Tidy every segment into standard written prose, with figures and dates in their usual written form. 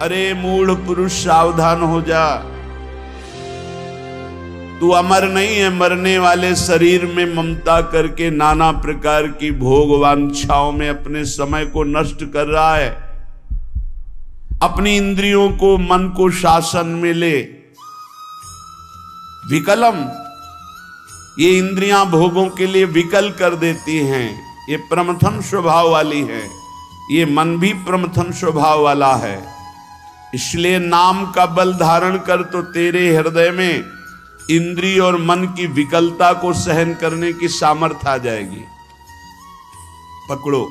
अरे मूढ़ पुरुष सावधान हो जा, तू अमर नहीं है। मरने वाले शरीर में ममता करके नाना प्रकार की भोग वांछाओं में अपने समय को नष्ट कर रहा है। अपनी इंद्रियों को, मन को शासन में ले। विकलम, ये इंद्रियां भोगों के लिए विकल कर देती हैं। ये प्रमथन स्वभाव वाली है। ये मन भी प्रमथन स्वभाव वाला है। इसलिए नाम का बल धारण कर, तो तेरे हृदय में इंद्रिय और मन की विकलता को सहन करने की सामर्थ्य आ जाएगी। पकड़ो,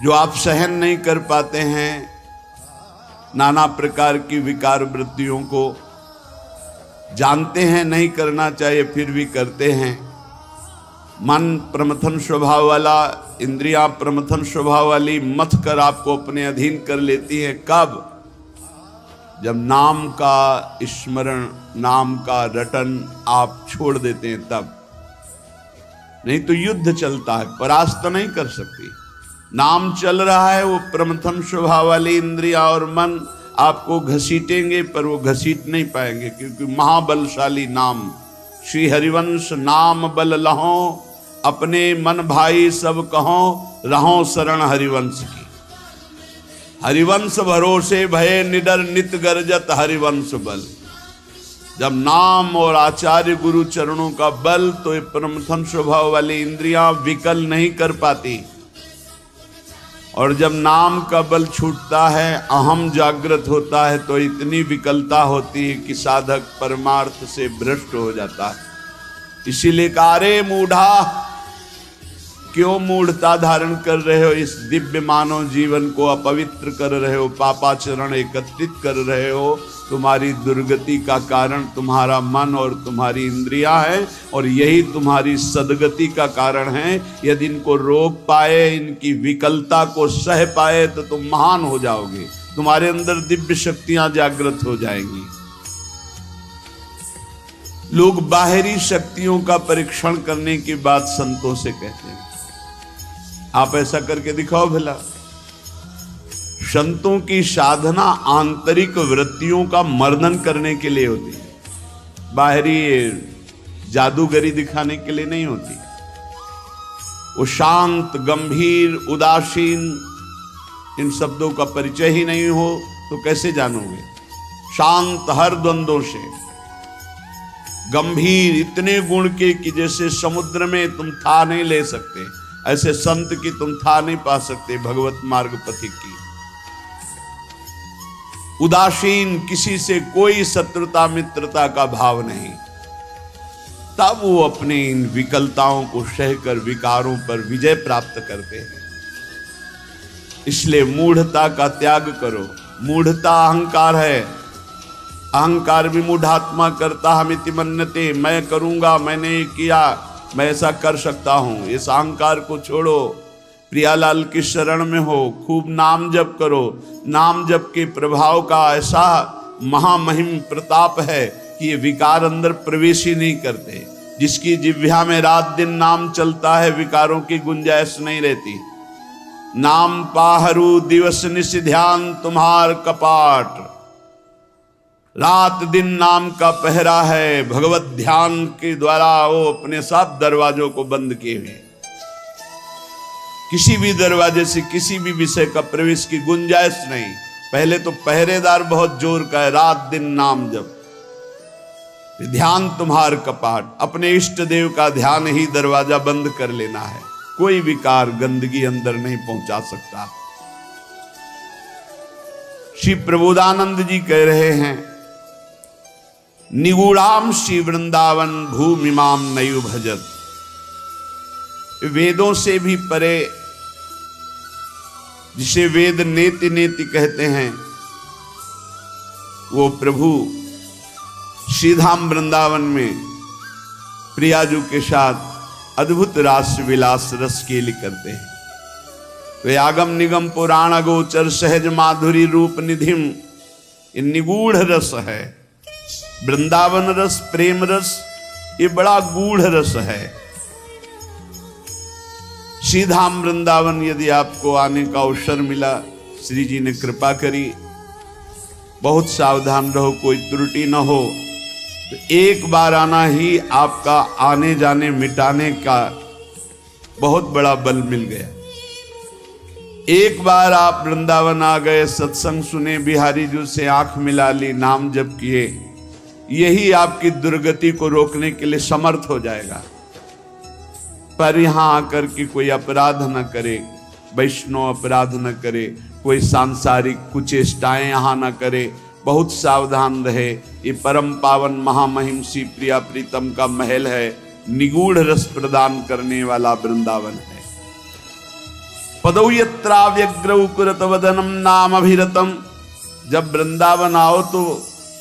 जो आप सहन नहीं कर पाते हैं नाना प्रकार की विकार वृत्तियों को, जानते हैं नहीं करना चाहिए फिर भी करते हैं। मन प्रमथन स्वभाव वाला, इंद्रियां प्रमथन स्वभाव वाली मथ कर आपको अपने अधीन कर लेती हैं। कब? जब नाम का स्मरण, नाम का रटन आप छोड़ देते हैं तब। नहीं तो युद्ध चलता है, परास्त नहीं कर सकती। नाम चल रहा है, वो प्रमथन स्वभाव वाली इंद्रिया और मन आपको घसीटेंगे, पर वो घसीट नहीं पाएंगे, क्योंकि महाबलशाली नाम। श्री हरिवंश नाम बल लहो, अपने मन भाई सब कहो, रहो शरण हरिवंश की। हरिवंश भरोसे भय निडर, नित गरजत हरिवंश बल। जब नाम और आचार्य गुरु चरणों का बल, तो ये प्रमथन स्वभाव वाली इंद्रियां विकल नहीं कर पाती। और जब नाम का बल छूटता है, अहम जागृत होता है, तो इतनी विकलता होती है कि साधक परमार्थ से भ्रष्ट हो जाता है। इसीलिए कारे मूढ़ा, क्यों मूढ़ता धारण कर रहे हो? इस दिव्य मानव जीवन को अपवित्र कर रहे हो, पापाचरण एकत्रित कर रहे हो। तुम्हारी दुर्गति का कारण तुम्हारा मन और तुम्हारी इंद्रियां है, और यही तुम्हारी सदगति का कारण है। यदि इनको रोक पाए, इनकी विकलता को सह पाए, तो तुम महान हो जाओगे। तुम्हारे अंदर दिव्य शक्तियां जागृत हो जाएंगी। लोग बाहरी शक्तियों का परीक्षण करने की बात संतों से कहते हैं। आप ऐसा करके दिखाओ भला। संतों की साधना आंतरिक वृत्तियों का मर्दन करने के लिए होती है, बाहरी जादूगरी दिखाने के लिए नहीं होती। वो शांत, गंभीर, उदासीन, इन शब्दों का परिचय ही नहीं हो तो कैसे जानोगे? शांत हर द्वंद्वों से, गंभीर इतने गुण के कि जैसे समुद्र में तुम था नहीं ले सकते, ऐसे संत की तुम था नहीं पा सकते। भगवत मार्ग पथिक की उदासीन, किसी से कोई शत्रुता मित्रता का भाव नहीं। तब वो अपनी इन विकलताओं को सहकर विकारों पर विजय प्राप्त करते हैं। इसलिए मूढ़ता का त्याग करो। मूढ़ता अहंकार है। अहंकार भी मूढ़ात्मा करता हमिति मन्यते, मैं करूंगा, मैंने किया, मैं ऐसा कर सकता हूं। इस अहंकार को छोड़ो, प्रियालाल की शरण में हो, खूब नाम जप करो। नाम जप के प्रभाव का ऐसा महामहिम प्रताप है कि ये विकार अंदर प्रवेश ही नहीं करते। जिसकी जिह्वा में रात दिन नाम चलता है, विकारों की गुंजाइश नहीं रहती। नाम पाहरू दिवस निश ध्यान तुम्हार कपाट, रात दिन नाम का पहरा है। भगवत ध्यान के द्वारा वो अपने साथ दरवाजों को बंद किए हुए, किसी भी दरवाजे से किसी भी विषय का प्रवेश की गुंजाइश नहीं। पहले तो पहरेदार बहुत जोर का है, रात दिन नाम जप, ध्यान तुम्हार कपाट। अपने इष्ट देव का ध्यान ही दरवाजा बंद कर लेना है। कोई विकार, गंदगी अंदर नहीं पहुंचा सकता। श्री प्रबोधानंद जी कह रहे हैं, निगूढ़ाम श्री वृंदावन भूमिमाम नयु भजत। वेदों से भी परे, जिसे वेद नेति नेति कहते हैं, वो प्रभु श्रीधाम वृंदावन में प्रियाजू के साथ अद्भुत रास विलास रस केली करते हैं। वे आगम निगम पुराण गोचर सहज माधुरी रूप निधिम, ये निगूढ़ रस है। वृंदावन रस, प्रेम रस, ये बड़ा गूढ़ रस है। श्रीधाम वृंदावन यदि आपको आने का अवसर मिला, श्री जी ने कृपा करी, बहुत सावधान रहो, कोई त्रुटि न हो। तो एक बार आना ही आपका आने जाने मिटाने का बहुत बड़ा बल मिल गया। एक बार आप वृंदावन आ गए, सत्संग सुने, बिहारी जी से आंख मिला ली, नाम जप किए, यही आपकी दुर्गति को रोकने के लिए समर्थ हो जाएगा। पर यहां आकर के कोई अपराध न करे, वैष्णव अपराध न करे, कोई सांसारिक कुचेष्टाएं यहां न करे, बहुत सावधान रहे। ये परम पावन महामहिम श्री प्रिया प्रीतम का महल है, निगूढ़ रस प्रदान करने वाला वृंदावन है। पदौ यत्रा व्यग्रौ कुरत वदनम नाम अभिरतम। जब वृंदावन आओ तो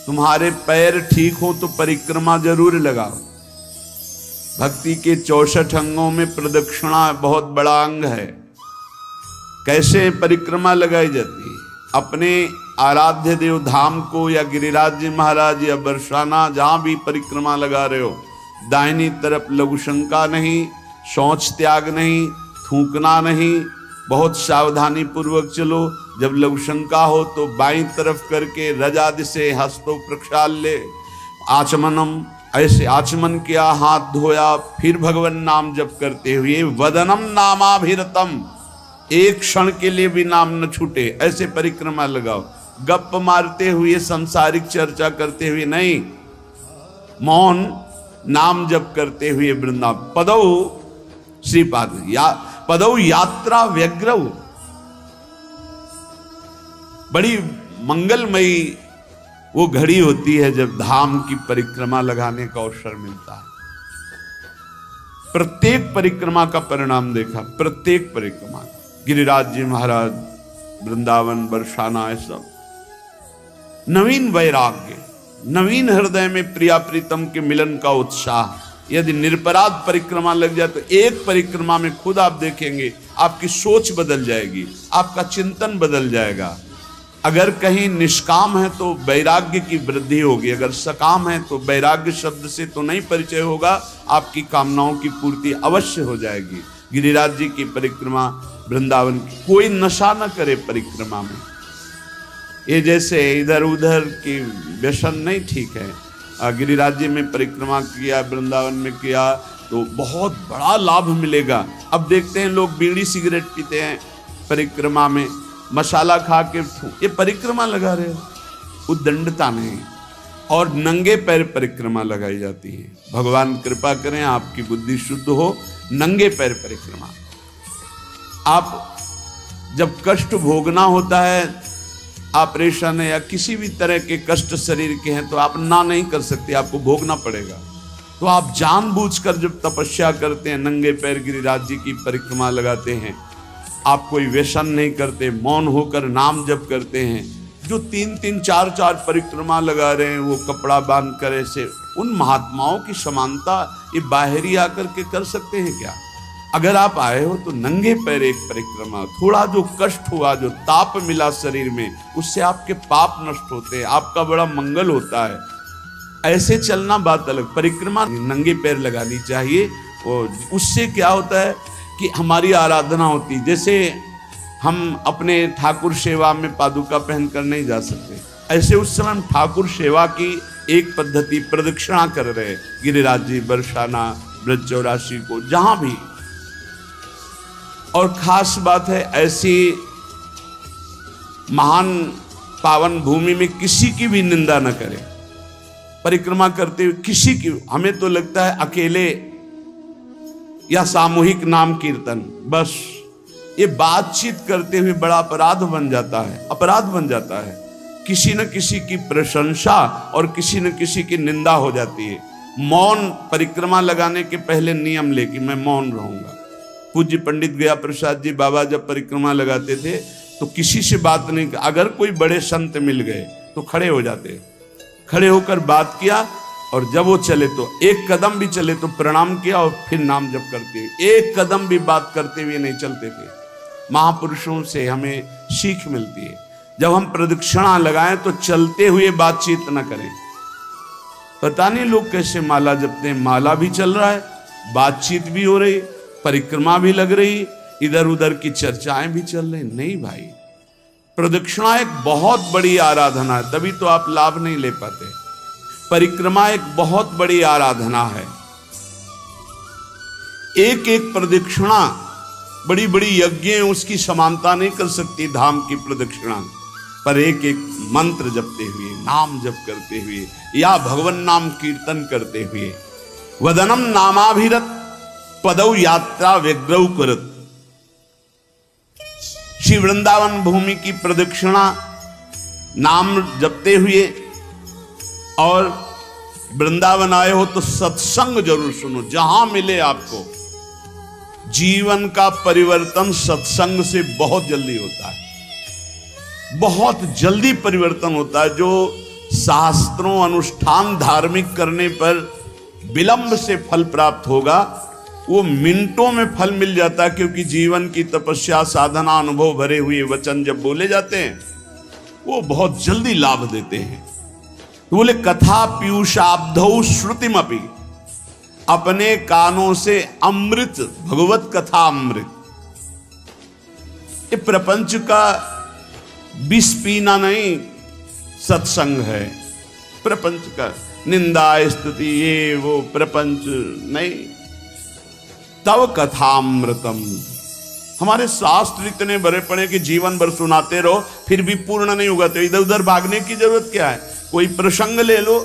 तुम्हारे पैर ठीक हो तो परिक्रमा जरूर लगाओ। भक्ति के 64 अंगों में प्रदक्षिणा बहुत बड़ा अंग है। कैसे परिक्रमा लगाई जाती है? अपने आराध्य देव धाम को या गिरिराज जी महाराज या बरसाना जहां भी परिक्रमा लगा रहे हो, दाहिनी तरफ लघु शंका नहीं, शौच त्याग नहीं, थूकना नहीं, बहुत सावधानी पूर्वक चलो। जब लघु शंका हो तो बाईं तरफ करके रज आदि से हस्तो प्रक्षाल्य आचमनम, ऐसे आचमन किया, हाथ धोया, फिर भगवान नाम जप करते हुए वदनम नामाभिरतम, एक क्षण के लिए भी नाम न छूटे, ऐसे परिक्रमा लगाओ। गप मारते हुए, सांसारिक चर्चा करते हुए नहीं, मौन नाम जप करते हुए वृंदावन। पदौ श्रीपाद पदौ यात्रा व्यग्रौ, बड़ी मंगलमयी वो घड़ी होती है जब धाम की परिक्रमा लगाने का अवसर मिलता है। प्रत्येक परिक्रमा का परिणाम देखा, प्रत्येक परिक्रमा, गिरिराज जी महाराज, वृंदावन, बरसाना, ऐसा नवीन वैराग्य, नवीन हृदय में प्रिया प्रीतम के मिलन का उत्साह। यदि निरपराध परिक्रमा लग जाए तो एक परिक्रमा में खुद आप देखेंगे आपकी सोच बदल जाएगी, आपका चिंतन बदल जाएगा। अगर कहीं निष्काम है तो वैराग्य की वृद्धि होगी, अगर सकाम है तो वैराग्य शब्द से तो नहीं परिचय होगा, आपकी कामनाओं की पूर्ति अवश्य हो जाएगी। गिरिराज जी की परिक्रमा, वृंदावन की, कोई नशा न करे परिक्रमा में। ये जैसे इधर उधर की व्यसन नहीं ठीक है। गिरिराज जी में परिक्रमा किया, वृंदावन में किया तो बहुत बड़ा लाभ मिलेगा। अब देखते हैं लोग बीड़ी सिगरेट पीते हैं परिक्रमा में, मसाला खा के, ये परिक्रमा लगा रहे हो, उद्दंडता नहीं। और नंगे पैर परिक्रमा लगाई जाती है। भगवान कृपा करें आपकी बुद्धि शुद्ध हो, नंगे पैर परिक्रमा। आप जब कष्ट भोगना होता है, ऑपरेशन है या किसी भी तरह के कष्ट शरीर के हैं, तो आप ना नहीं कर सकते, आपको भोगना पड़ेगा। तो आप जानबूझकर जब तपस्या करते हैं, नंगे पैर गिरिराज जी की परिक्रमा लगाते हैं, आप कोई व्यसन नहीं करते, मौन होकर नाम जप करते हैं। जो 3-3, 4-4 परिक्रमा लगा रहे हैं, वो कपड़ा बांध कर ऐसे, उन महात्माओं की समानता ये बाहरी आकर के कर सकते हैं क्या? अगर आप आए हो तो नंगे पैर एक परिक्रमा, थोड़ा जो कष्ट हुआ, जो ताप मिला शरीर में, उससे आपके पाप नष्ट होते हैं, आपका बड़ा मंगल होता है। ऐसे चलना बात अलग, परिक्रमा नंगे पैर लगानी चाहिए। और उससे क्या होता है कि हमारी आराधना होती, जैसे हम अपने ठाकुर सेवा में पादुका पहनकर नहीं जा सकते, ऐसे उस समय हम ठाकुर सेवा की एक पद्धति प्रदक्षिणा कर रहे, गिरिराज जी, बरसाना, ब्रज चौरासी को, जहां भी। और खास बात है, ऐसी महान पावन भूमि में किसी की भी निंदा न करें। परिक्रमा करते हुए किसी की, हमें तो लगता है अकेले या सामूहिक नाम कीर्तन, बस ये बातचीत करते हुए बड़ा अपराध बन जाता है, अपराध बन जाता है। किसी न किसी की प्रशंसा और किसी न किसी की निंदा हो जाती है। मौन, परिक्रमा लगाने के पहले नियम ले कि मैं मौन रहूंगा। पूज्य पंडित गया प्रसाद जी बाबा जब परिक्रमा लगाते थे तो किसी से बात नहीं, अगर कोई बड़े संत मिल गए तो खड़े हो जाते, खड़े होकर बात किया, और जब वो चले तो एक कदम भी चले तो प्रणाम किया और फिर नाम जप करते हुए, एक कदम भी बात करते हुए नहीं चलते थे। महापुरुषों से हमें सीख मिलती है। जब हम प्रदक्षिणा लगाएं तो चलते हुए बातचीत न करें। पता नहीं लोग कैसे माला जपते हैं, माला भी चल रहा है, बातचीत भी हो रही, परिक्रमा भी लग रही, इधर उधर की चर्चाएं भी चल रही। नहीं भाई, प्रदक्षिणा एक बहुत बड़ी आराधना है, तभी तो आप लाभ नहीं ले पाते। परिक्रमा एक बहुत बड़ी आराधना है। एक एक प्रदक्षिणा बड़ी बड़ी यज्ञ उसकी समानता नहीं कर सकती धाम की प्रदक्षिणा, पर एक एक मंत्र जपते हुए, नाम जप करते हुए या भगवान नाम कीर्तन करते हुए, वदनम नामाभिरत पदौ यात्रा व्यग्रौ करत। श्री वृंदावन भूमि की प्रदक्षिणा नाम जपते हुए और वृंदावन आए हो तो सत्संग जरूर सुनो, जहां मिले आपको। जीवन का परिवर्तन सत्संग से बहुत जल्दी होता है, बहुत जल्दी परिवर्तन होता है। जो शास्त्रों अनुष्ठान धार्मिक करने पर विलंब से फल प्राप्त होगा, वो मिनटों में फल मिल जाता है, क्योंकि जीवन की तपस्या साधना अनुभव भरे हुए वचन जब बोले जाते हैं वो बहुत जल्दी लाभ देते हैं। तो बोले कथा पीयूषाब्धौ श्रुतिमपि, अपने कानों से अमृत, भगवत कथा अमृत। ये प्रपंच का विष पीना नहीं सत्संग है। प्रपंच का निंदा स्तुति ये वो प्रपंच नहीं। तव कथामृतम, हमारे शास्त्र इतने भरे पड़े कि जीवन भर सुनाते रहो फिर भी पूर्ण नहीं होगा, तो इधर उधर भागने की जरूरत क्या है। कोई प्रसंग ले लो,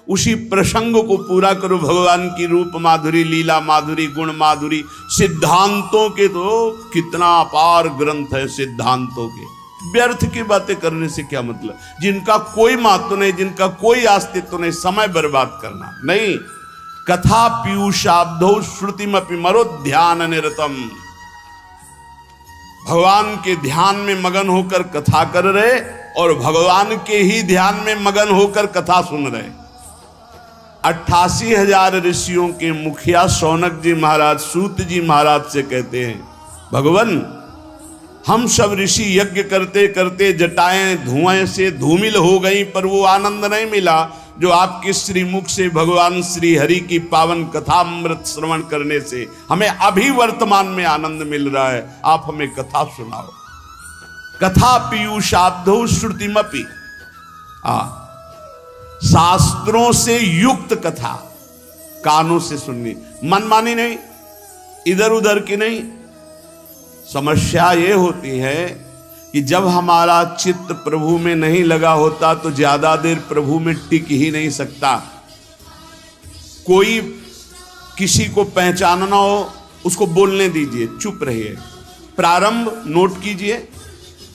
उसी प्रसंग को पूरा करो। भगवान की रूप माधुरी, लीला माधुरी, गुण माधुरी, सिद्धांतों के तो कितना अपार ग्रंथ है सिद्धांतों के। व्यर्थ की बातें करने से क्या मतलब, जिनका कोई महत्व नहीं, जिनका कोई अस्तित्व नहीं, समय बर्बाद करना नहीं। कथा पीयूषाब्धौ श्रुतिमपि मरो ध्यान निरतम, भगवान के ध्यान में मगन होकर कथा कर रहे और भगवान के ही ध्यान में मगन होकर कथा सुन रहे। 88,000 ऋषियों के मुखिया शौनक जी महाराज सूत जी महाराज से कहते हैं, भगवान हम सब ऋषि यज्ञ करते करते जटाएं धुएं से धूमिल हो गई, पर वो आनंद नहीं मिला जो आपके श्रीमुख से भगवान श्री हरि की पावन कथा अमृत श्रवण करने से हमें अभी वर्तमान में आनंद मिल रहा है। आप हमें कथा सुनाओ। कथा पीयूषाब्धौ श्रुतिमपि, शास्त्रों से युक्त कथा कानों से सुननी, मनमानी नहीं, इधर उधर की नहीं। समस्या ये होती है कि जब हमारा चित्त प्रभु में नहीं लगा होता तो ज्यादा देर प्रभु में टिक ही नहीं सकता। कोई किसी को पहचानना हो उसको बोलने दीजिए, चुप रहिए। प्रारंभ नोट कीजिए,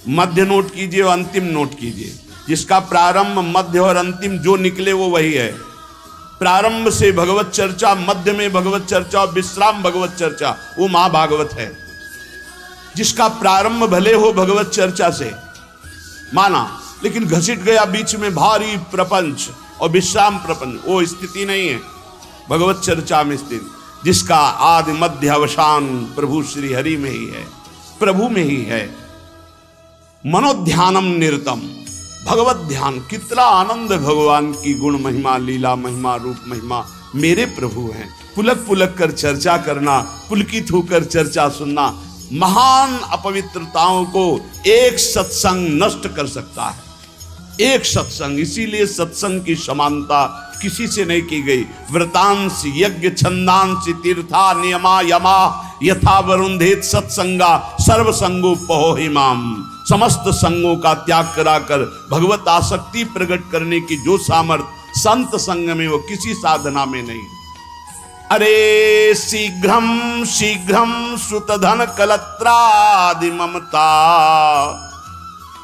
मध्य नोट कीजिए और अंतिम नोट कीजिए। जिसका प्रारंभ मध्य और अंतिम जो निकले वो वही है। प्रारंभ से भगवत चर्चा, मध्य में भगवत चर्चा और विश्राम भगवत चर्चा, वो महाभागवत है। जिसका प्रारंभ भले हो भगवत चर्चा से माना, लेकिन घसीट गया बीच में भारी प्रपंच और विश्राम प्रपंच, वो स्थिति नहीं है भगवत चर्चा में स्थित। जिसका आदि मध्य अवसान प्रभु श्री हरि में ही है, प्रभु में ही है। मनोध्यानम निरतम, भगवत ध्यान। कितना आनंद भगवान की गुण महिमा, लीला महिमा, रूप महिमा मेरे प्रभु हैं। पुलक पुलक कर चर्चा करना, पुलकित होकर चर्चा सुनना, महान अपवित्रताओं को एक सत्संग नष्ट कर सकता है। एक सत्संग, इसीलिए सत्संग की समानता किसी से नहीं की गई। व्रतांश यज्ञ छंदांश तीर्था नियमा यमा यथा वरुंधेत सत्संगा सर्वसंगो पहोहिमाम। समस्त संगों का त्याग कराकर भगवत आसक्ति प्रकट करने की जो सामर्थ्य संत संग में, वो किसी साधना में नहीं। अरे शीघ्रम शीघ्रम सुतधन कलत्रादि ममता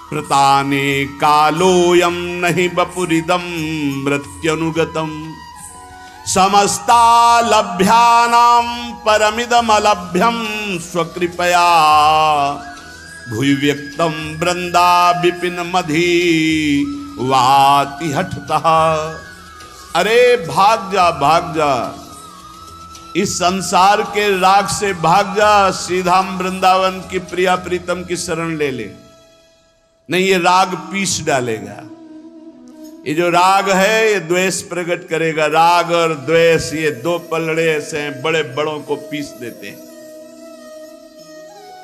प्रताने कालोयम नहीं बपुरिदम मृत्युनुगतम समस्ता लभ्यानाम परमिदम अलभ्यम स्वकृपया भूय व्यक्तम वृंदा विपिन मधी वाति हठतः। अरे भाग जा, भाग जा, इस संसार के राग से भाग जा, सीधा वृंदावन की प्रिया प्रीतम की शरण ले ले। नहीं, ये राग पीस डालेगा। ये जो राग है ये द्वेष प्रकट करेगा। राग और द्वेष ये दो पलड़े ऐसे हैं, बड़े बड़ों को पीस देते हैं।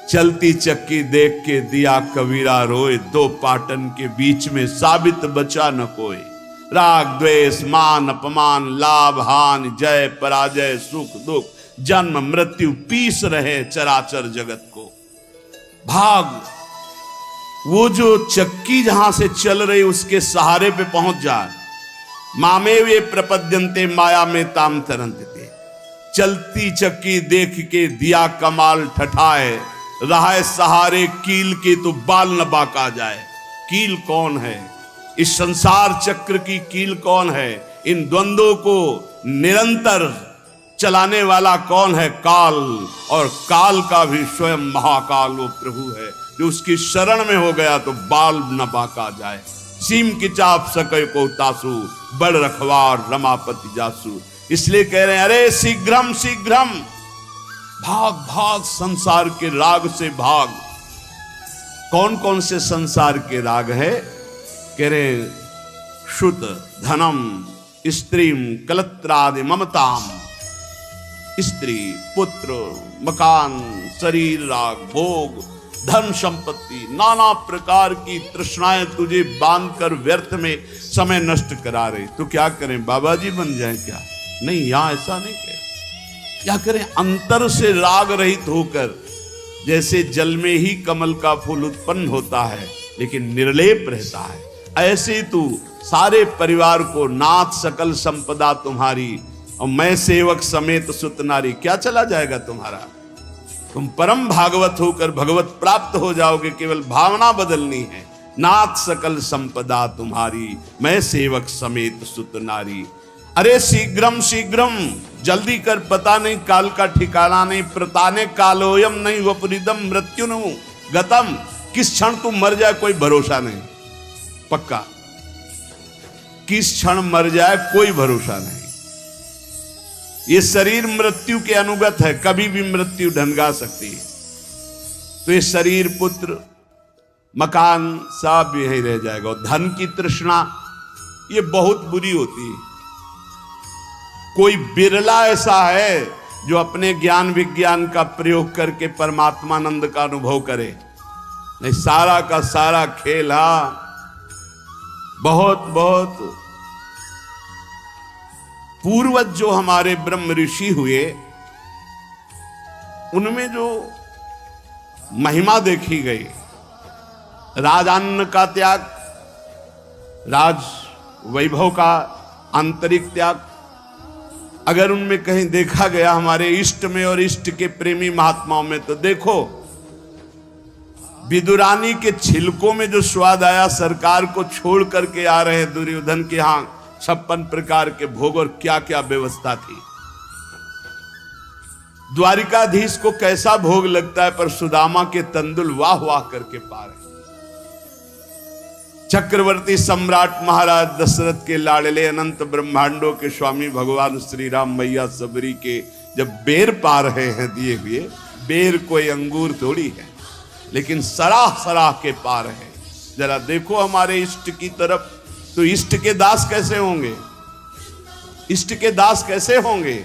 चलती चक्की देख के दिया कबीरा रोए, दो पाटन के बीच में साबित बचा न कोई। राग द्वेष मान अपमान लाभ हानि जय पराजय सुख दुख जन्म मृत्यु पीस रहे चराचर जगत को। भाग वो जो चक्की जहां से चल रही उसके सहारे पे पहुंच जाए। मामे वे प्रपद्यंते माया में ताम तरंते। चलती चक्की देख के दिया कमाल ठठाए, रहा सहारे कील के तो बाल न बाका जाए। कील कौन है? इस संसार चक्र की कील कौन है? इन द्वंद्वों को निरंतर चलाने वाला कौन है? काल। और काल का भी स्वयं महाकाल वो प्रभु है जो उसकी शरण में हो गया तो बाल न बाका जाए। सीम की चाप सके को तासु, बड़ रखवार रमापति जासु। इसलिए कह रहे हैं अरे शीघ्रम शीघ्रम, भाग भाग संसार के राग से भाग। कौन कौन से संसार के राग है? कह रहे शुद्ध धनम स्त्रीम कलत्रादि ममताम। स्त्री पुत्र मकान शरीर राग भोग धन संपत्ति नाना प्रकार की तृष्णाएं तुझे बांधकर व्यर्थ में समय नष्ट करा रही। तो क्या करें? बाबा जी बन जाएं क्या? नहीं, यहां ऐसा नहीं कह। क्या करें? अंतर से राग रहित होकर, जैसे जल में ही कमल का फूल उत्पन्न होता है लेकिन निर्लेप रहता है, ऐसे तू सारे परिवार को नाथ सकल संपदा तुम्हारी और मैं सेवक समेत सुत नारी। क्या चला जाएगा तुम्हारा? तुम परम भागवत होकर भगवत प्राप्त हो जाओगे। केवल भावना बदलनी है। नाथ सकल संपदा तुम्हारी मैं सेवक समेत सुत नारी। अरे शीघ्रम शीघ्रम, जल्दी कर, पता नहीं काल का ठिकाना नहीं। प्रताने कालोयम नहीं वपुरिदम मृत्युनु गतम। किस क्षण तुम मर जाए कोई भरोसा नहीं। पक्का किस क्षण मर जाए कोई भरोसा नहीं। ये शरीर मृत्यु के अनुगत है, कभी भी मृत्यु ढंगा सकती है। तो ये शरीर पुत्र मकान सब यही रह जाएगा। और धन की तृष्णा ये बहुत बुरी होती है। कोई बिरला ऐसा है जो अपने ज्ञान विज्ञान का प्रयोग करके परमात्मानंद का अनुभव करे। नहीं, सारा का सारा खेल बहुत बहुत पूर्वज जो हमारे ब्रह्म ऋषि हुए उनमें जो महिमा देखी गई, राजान्न का त्याग, राज वैभव का आंतरिक त्याग, अगर उनमें कहीं देखा गया हमारे इष्ट में और इष्ट के प्रेमी महात्माओं में, तो देखो विदुरानी के छिलकों में जो स्वाद आया, सरकार को छोड़ करके आ रहे दुर्योधन के यहां 56 प्रकार के भोग और क्या क्या व्यवस्था थी। द्वारिकाधीश को कैसा भोग लगता है, पर सुदामा के तंदुल वाह वाह करके पा रहे। चक्रवर्ती सम्राट महाराज दशरथ के लाडले अनंत ब्रह्मांडों के स्वामी भगवान श्री राम मैया सबरी के जब बेर पा रहे हैं दिए हुए। बेर कोई अंगूर थोड़ी है, लेकिन सराह सराह के पा रहे हैं। जरा देखो हमारे इष्ट की तरफ, तो इष्ट के दास कैसे होंगे? इष्ट के दास कैसे होंगे?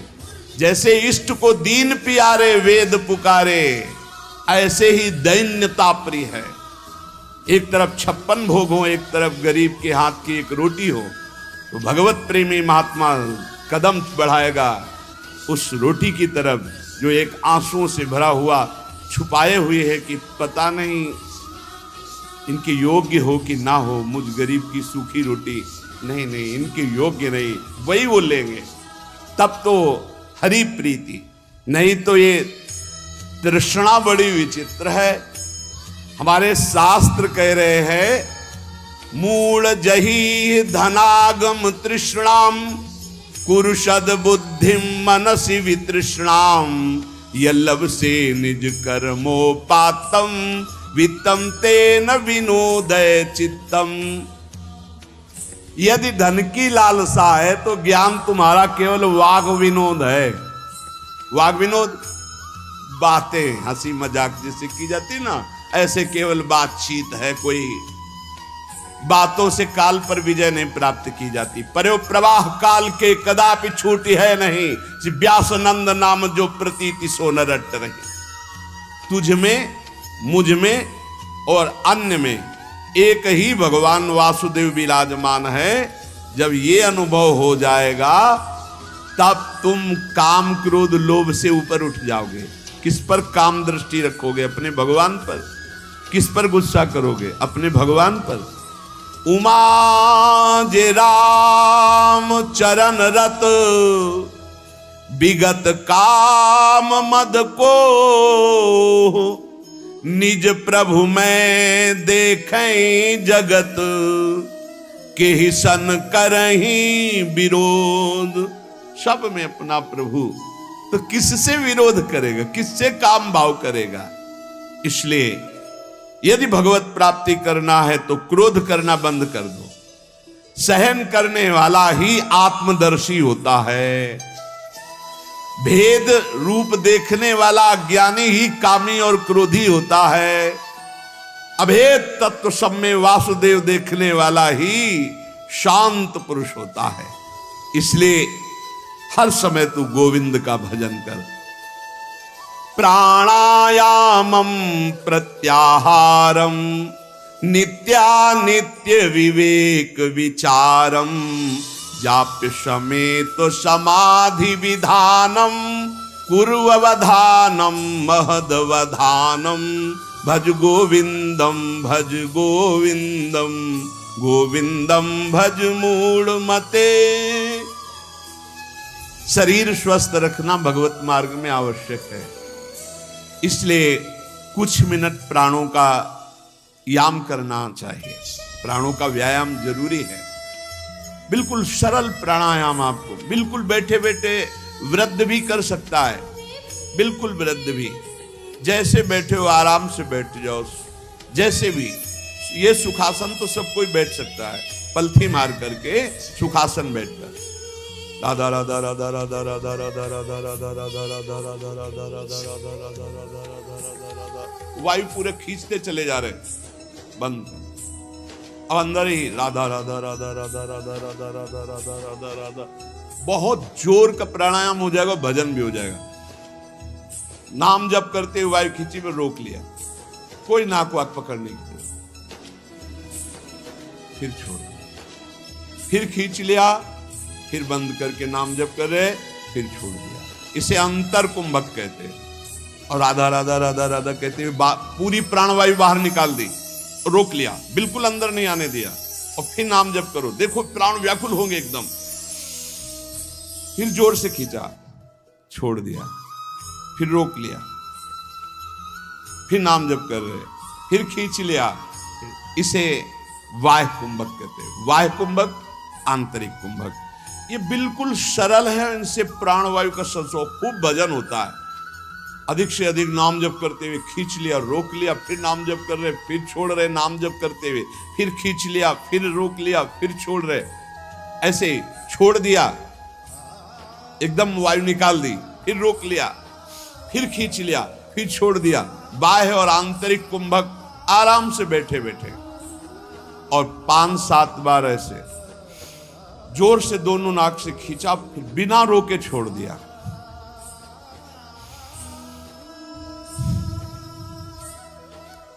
जैसे इष्ट को दीन प्यारे वेद पुकारे, ऐसे ही दैन्यता प्रिय है। एक तरफ 56 भोग हो, एक तरफ गरीब के हाथ की एक रोटी हो, तो भगवत प्रेमी महात्मा कदम बढ़ाएगा उस रोटी की तरफ जो एक आंसुओं से भरा हुआ छुपाए हुए है कि पता नहीं इनके योग्य हो कि ना हो। मुझ गरीब की सूखी रोटी नहीं नहीं, इनके योग्य नहीं, वही वो लेंगे। तब तो हरि प्रीति। नहीं तो ये तृष्णा बड़ी विचित्र है। हमारे शास्त्र कह रहे हैं मूल जही धनागम तृष्णाम कुरुषद बुद्धिम मनसि वितृष्णाम यल्लभ से निज कर्मोपातम वित्तम तेन विनोदय चित्तम। यदि धन की लालसा है तो ज्ञान तुम्हारा केवल वाग विनोद है। वाग विनोद बातें हंसी मजाक जैसे की जाती ना, ऐसे केवल बातचीत है। कोई बातों से काल पर विजय नहीं प्राप्त की जाती। पर्यो प्रवाह काल के कदापि छूटी है नहीं। व्यास नंद नाम जो प्रतीति सो न रट रही। तुझ में मुझ में और अन्य में एक ही भगवान वासुदेव विराजमान है। जब ये अनुभव हो जाएगा तब तुम काम क्रोध लोभ से ऊपर उठ जाओगे। किस पर काम दृष्टि रखोगे? अपने भगवान पर। किस पर गुस्सा करोगे? अपने भगवान पर। उमा जे राम चरण रत विगत काम मद को निज प्रभु में देखें जगत के ही सन करहीं विरोध। सब में अपना प्रभु तो किससे विरोध करेगा? किससे काम भाव करेगा? इसलिए यदि भगवत प्राप्ति करना है तो क्रोध करना बंद कर दो। सहन करने वाला ही आत्मदर्शी होता है। भेद रूप देखने वाला अज्ञानी ही कामी और क्रोधी होता है। अभेद तत्व सब में वासुदेव देखने वाला ही शांत पुरुष होता है। इसलिए हर समय तू गोविंद का भजन कर। प्राणायामम प्रत्याहारम नित्यानित्य विवेक विचारम जाप्य समेत समाधि विधानम कुर्ववधानम महदवधानम भज गोविंदम गोविंदम भज मूढ़ मते। शरीर स्वस्थ रखना भगवत मार्ग में आवश्यक है। इसलिए कुछ मिनट प्राणों का याम करना चाहिए। प्राणों का व्यायाम जरूरी है। बिल्कुल सरल प्राणायाम, आपको बिल्कुल बैठे बैठे वृद्ध भी कर सकता है। बिल्कुल वृद्ध भी, जैसे बैठे हो आराम से बैठ जाओ। जैसे भी ये सुखासन तो सब कोई बैठ सकता है, पलथी मार करके सुखासन बैठकर। राधा राधा राधा राधा राधा राधा राधा राधा राधा राधा राधा राधा राधा राधा राधा राधा राधा। वायु पूरे खींचते चले जा रहे, बंद। अब अंदर ही राधा राधा राधा राधा राधा राधा राधा राधा राधा राधा। बहुत जोर का प्राणायाम हो जाएगा, भजन भी हो जाएगा। नाम जप करते हुए वायु खींची में रोक लिया, कोई नाक वाक पकड़ने की, फिर छोड़, फिर खींच लिया, फिर बंद करके नाम जप कर रहे, फिर छोड़ दिया। इसे अंतर कुंभक कहते हैं। और राधा राधा राधा राधा कहते हुए पूरी प्राणवायु बाहर निकाल दी, रोक लिया, बिल्कुल अंदर नहीं आने दिया, और फिर नाम जप करो। देखो प्राण व्याकुल होंगे एकदम। फिर जोर से खींचा, छोड़ दिया, फिर रोक लिया, फिर नाम जप कर रहे, फिर खींच लिया। इसे वाह्य कुंभक कहते हैं। वाह्य कुंभक, आंतरिक कुंभक। ये बिल्कुल सरल है। इनसे प्राणवायु का संसर्ग, खूब भजन होता है। अधिक से अधिक नाम जप करते हुए खींच लिया, रोक लिया, फिर नाम जप कर रहे, फिर छोड़ रहे, नाम जप करते हुए, फिर खींच लिया, फिर रोक लिया, फिर छोड़ रहे। ऐसे छोड़ दिया, एकदम वायु निकाल दी, फिर रोक लिया, फिर खींच लिया, फिर छोड़ दिया। बाह्य और आंतरिक कुंभक आराम से बैठे बैठे, और 5-7 बार ऐसे जोर से दोनों नाक से खींचा, फिर बिना रोके छोड़ दिया।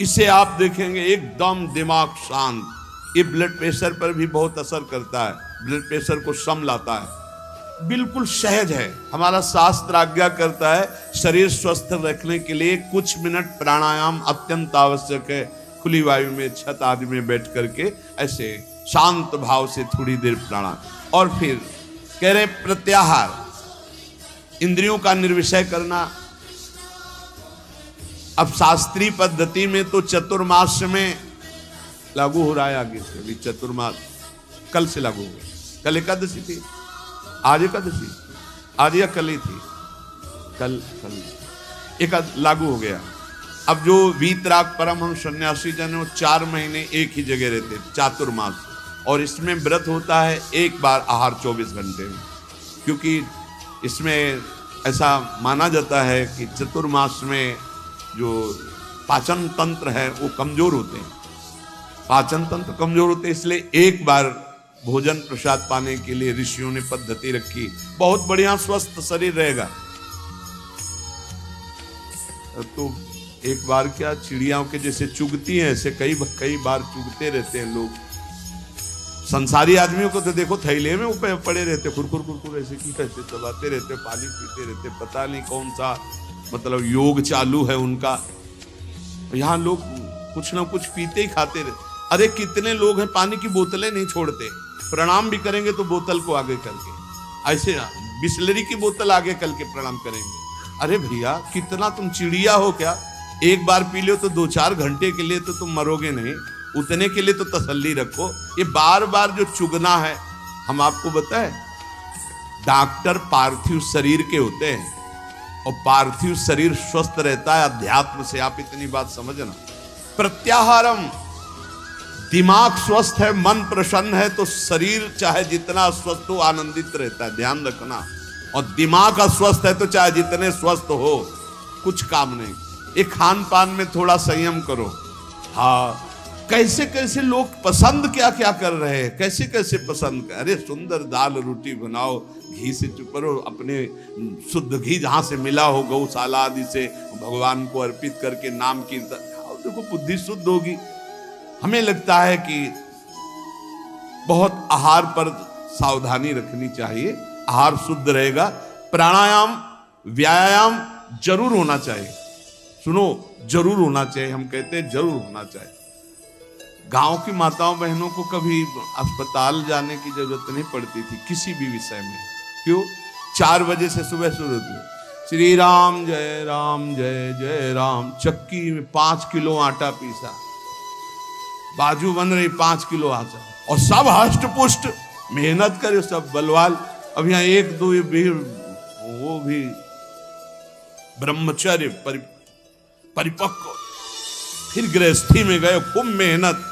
इसे आप देखेंगे एकदम दिमाग शांत। ये ब्लड प्रेशर पर भी बहुत असर करता है, ब्लड प्रेशर को सम लाता है। बिल्कुल सहज है। हमारा शास्त्र आज्ञा करता है शरीर स्वस्थ रखने के लिए कुछ मिनट प्राणायाम अत्यंत आवश्यक है। खुली वायु में, छत आदि में बैठ करके ऐसे शांत भाव से थोड़ी देर प्राणायाम। और फिर कह रहे प्रत्याहार, इंद्रियों का निर्विषय करना। अब शास्त्रीय पद्धति में तो चतुर्मास में लागू हो रहा है। आगे से भी चतुर्मास कल से लागू हो गया। कल एकादशी थी, आज एकादशी, आज या कल ही थी, कल एक लागू हो गया। अब जो वीतराग परमहंस सन्यासी जन वो 4 महीने एक ही जगह रहते, चातुर्मास। और इसमें व्रत होता है एक बार आहार 24 घंटे में, क्योंकि इसमें ऐसा माना जाता है कि चतुर्मास में जो पाचन तंत्र है वो कमजोर होते हैं, पाचन तंत्र कमजोर होते हैं। इसलिए एक बार भोजन प्रसाद पाने के लिए ऋषियों ने पद्धति रखी। बहुत बढ़िया स्वस्थ शरीर रहेगा। तो एक बार क्या, चिड़ियाओं के जैसे चुगती हैं ऐसे कई बार चुगते रहते हैं लोग। संसारी आदमियों को तो देखो थैले में ऊपर पड़े रहते, खुरखुर ऐसे की कैसे चबाते रहते, पानी पीते रहते, पता नहीं कौन सा मतलब योग चालू है उनका। यहाँ लोग कुछ ना कुछ पीते ही खाते रहते। अरे कितने लोग हैं पानी की बोतलें नहीं छोड़ते, प्रणाम भी करेंगे तो बोतल को आगे करके, ऐसे बिस्लरी की बोतल आगे करके प्रणाम करेंगे। अरे भैया कितना तुम चिड़िया हो क्या, एक बार पी लो तो 2-4 घंटे के लिए तो तुम मरोगे नहीं, उतने के लिए तो तसल्ली रखो। ये बार बार जो चुगना है, हम आपको बताएं डॉक्टर पार्थिव शरीर के होते हैं और पार्थिव शरीर स्वस्थ रहता है अध्यात्म से। आप इतनी बात समझना। प्रत्याहारम, दिमाग स्वस्थ है, मन प्रसन्न है तो शरीर चाहे जितना स्वस्थ हो आनंदित रहता है, ध्यान रखना। और दिमाग अस्वस्थ है तो चाहे जितने स्वस्थ हो कुछ काम नहीं। ये खान पान में थोड़ा संयम करो। हाँ, कैसे कैसे लोग पसंद क्या क्या कर रहे हैं, कैसे कैसे पसंद कर। अरे सुंदर दाल रोटी बनाओ, घी से चुपरो, अपने शुद्ध घी जहां से मिला हो गौशाला आदि से भगवान को अर्पित करके नाम कीर्तन खाओ, देखो बुद्धि शुद्ध होगी। हमें लगता है कि बहुत आहार पर सावधानी रखनी चाहिए, आहार शुद्ध रहेगा। प्राणायाम व्यायाम जरूर होना चाहिए, सुनो जरूर होना चाहिए, हम कहते हैं जरूर होना चाहिए। गांव की माताओं बहनों को कभी अस्पताल जाने की जरूरत नहीं पड़ती थी किसी भी विषय में। क्यों? 4 बजे से सुबह शुरू होती है, श्री राम जय जय राम। चक्की में 5 किलो आटा पीसा, बाजू बन रही 5 किलो आटा, और सब हष्ट पुष्ट मेहनत करे, सब बलवाल। अब यहाँ 1-2 भी वो भी ब्रह्मचर्य परिपक्व, फिर गृहस्थी में गए, खूब मेहनत।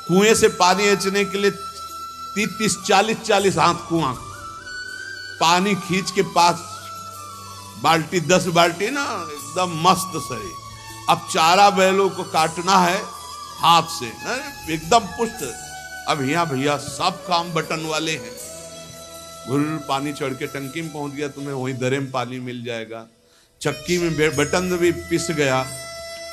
कुएं से पानी खींचने के लिए 30-40 हाथ कुआं, पानी खींच के 5 बाल्टी 10 बाल्टी ना, एकदम मस्त सही। अब चारा बैलों को काटना है हाथ से, एकदम पुष्ट। अब यहाँ भैया सब काम बटन वाले हैं, पानी चढ़ के टंकी में पहुंच गया, तुम्हें वहीं दरे में पानी मिल जाएगा। चक्की में बटन भी पिस गया,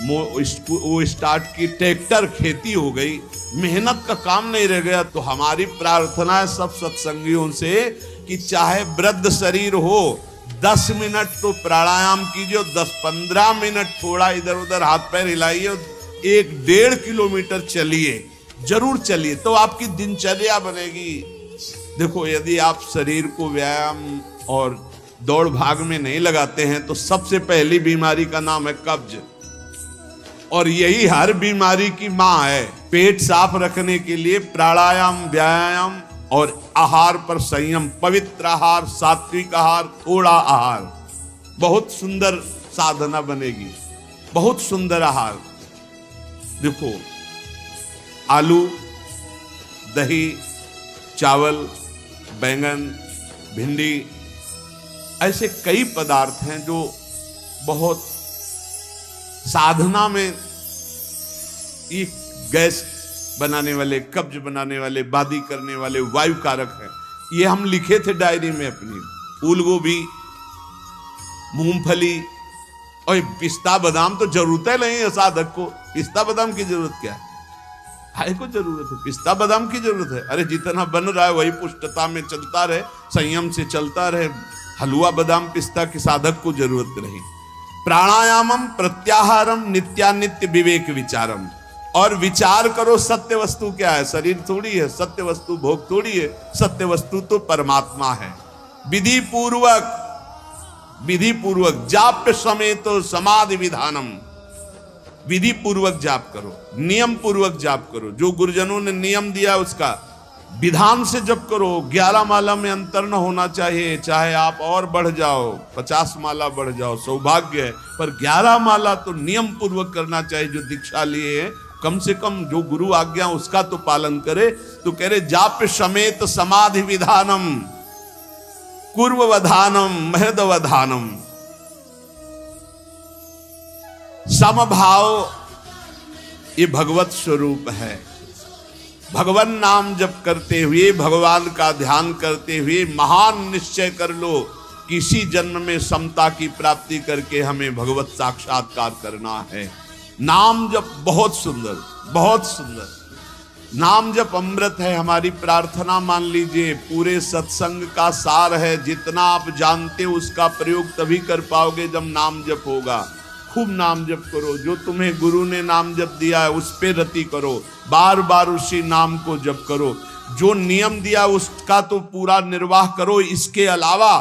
वो स्टार्ट की, ट्रैक्टर खेती हो गई, मेहनत का काम नहीं रह गया। तो हमारी प्रार्थना है सब सत्संगियों से कि चाहे वृद्ध शरीर हो, 10 मिनट तो प्राणायाम कीजिए, 10-15 मिनट थोड़ा इधर उधर हाथ पैर हिलाइए, 1-1.5 किलोमीटर चलिए, जरूर चलिए, तो आपकी दिनचर्या बनेगी। देखो यदि आप शरीर को व्यायाम और दौड़ भाग में नहीं लगाते हैं तो सबसे पहली बीमारी का नाम है कब्ज, और यही हर बीमारी की मां है। पेट साफ रखने के लिए प्राणायाम व्यायाम और आहार पर संयम, पवित्र आहार, सात्विक आहार, थोड़ा आहार, बहुत सुंदर साधना बनेगी, बहुत सुंदर आहार। देखो आलू, दही, चावल, बैंगन, भिंडी, ऐसे कई पदार्थ हैं जो बहुत साधना में ये गैस बनाने वाले, कब्ज बनाने वाले, बादी करने वाले वायु कारक हैं। ये हम लिखे थे डायरी में अपनी। फूल गोभी, मूंगफली और पिस्ता बादाम तो जरूरत है नहीं है साधक को। पिस्ता बादाम की जरूरत क्या है को जरूरत है, पिस्ता बादाम की जरूरत है। अरे जितना बन रहा है वही पुष्टता में चलता रहे, संयम से चलता रहे। हलवा बादाम पिस्ता की साधक को जरूरत नहीं। प्राणायामम प्रत्याहारम नित्यानित्य विवेक विचारम, और विचार करो सत्य वस्तु क्या है। शरीर थोड़ी है, सत्य वस्तु भोग थोड़ी है, सत्य वस्तु तो परमात्मा है। विधि पूर्वक जाप्य समेत समाधि विधानम, विधि पूर्वक जाप करो, नियम पूर्वक जाप करो। जो गुरुजनों ने नियम दिया उसका विधान से जप करो। 11 माला में अंतर न होना चाहिए, चाहे आप और बढ़ जाओ, 50 माला बढ़ जाओ, सौभाग्य है, पर 11 माला तो नियम पूर्वक करना चाहिए। जो दीक्षा लिए है कम से कम जो गुरु आज्ञा उसका तो पालन करे। तो कह रहे जाप्य समेत समाधि विधानम, कुर्ववधानम, महदवधानम। समभाव ये भगवत स्वरूप है। भगवान नाम जप करते हुए, भगवान का ध्यान करते हुए महान निश्चय कर लो कि इसी जन्म में समता की प्राप्ति करके हमें भगवत साक्षात्कार करना है। नाम जप बहुत सुंदर, बहुत सुंदर। नाम जप अमृत है। हमारी प्रार्थना मान लीजिए पूरे सत्संग का सार है। जितना आप जानते हो उसका प्रयोग तभी कर पाओगे जब नाम जप होगा। खूब नाम जप करो। जो तुम्हें गुरु ने नाम जप दिया है उस पे रति करो, बार बार उसी नाम को जप करो। जो नियम दिया उसका तो पूरा निर्वाह करो। इसके अलावा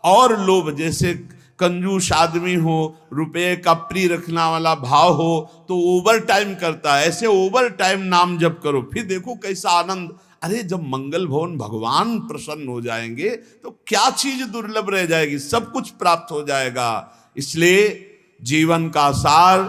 और लोभ, जैसे कंजूस आदमी हो, रुपये का प्रिय रखना वाला भाव हो तो ओवर टाइम करता है, ऐसे ओवर टाइम नाम जप करो। फिर देखो कैसा आनंद। अरे जब मंगल भवन भगवान प्रसन्न हो जाएंगे तो क्या चीज दुर्लभ रह जाएगी, सब कुछ प्राप्त हो जाएगा। इसलिए जीवन का सार,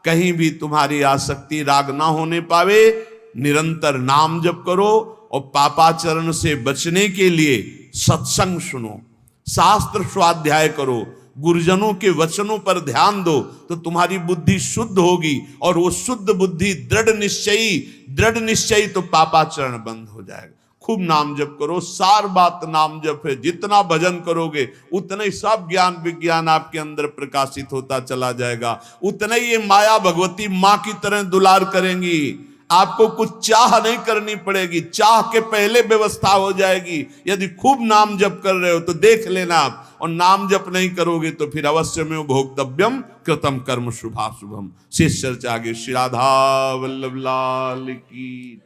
कहीं भी तुम्हारी आसक्ति राग ना होने पावे, निरंतर नाम जप करो। और पापाचरण से बचने के लिए सत्संग सुनो, शास्त्र स्वाध्याय करो, गुरुजनों के वचनों पर ध्यान दो तो तुम्हारी बुद्धि शुद्ध होगी। और वो शुद्ध बुद्धि दृढ़ निश्चयी तो पापाचरण बंद हो जाएगा। खूब नाम जप करो। सार बात नाम जप है। जितना भजन करोगे उतना ही सब ज्ञान विज्ञान आपके अंदर प्रकाशित होता चला जाएगा। उतना ही ये माया भगवती माँ की तरह दुलार करेंगी। आपको कुछ चाह नहीं करनी पड़ेगी, चाह के पहले व्यवस्था हो जाएगी। यदि खूब नाम जप कर रहे हो तो देख लेना आप, और नाम जप नहीं करोगे तो फिर अवश्य में भोक्तव्यम कृतम कर्म शुभाशुभम। शेष चर्चा आगे। श्री राधा वल्लभ लाल की।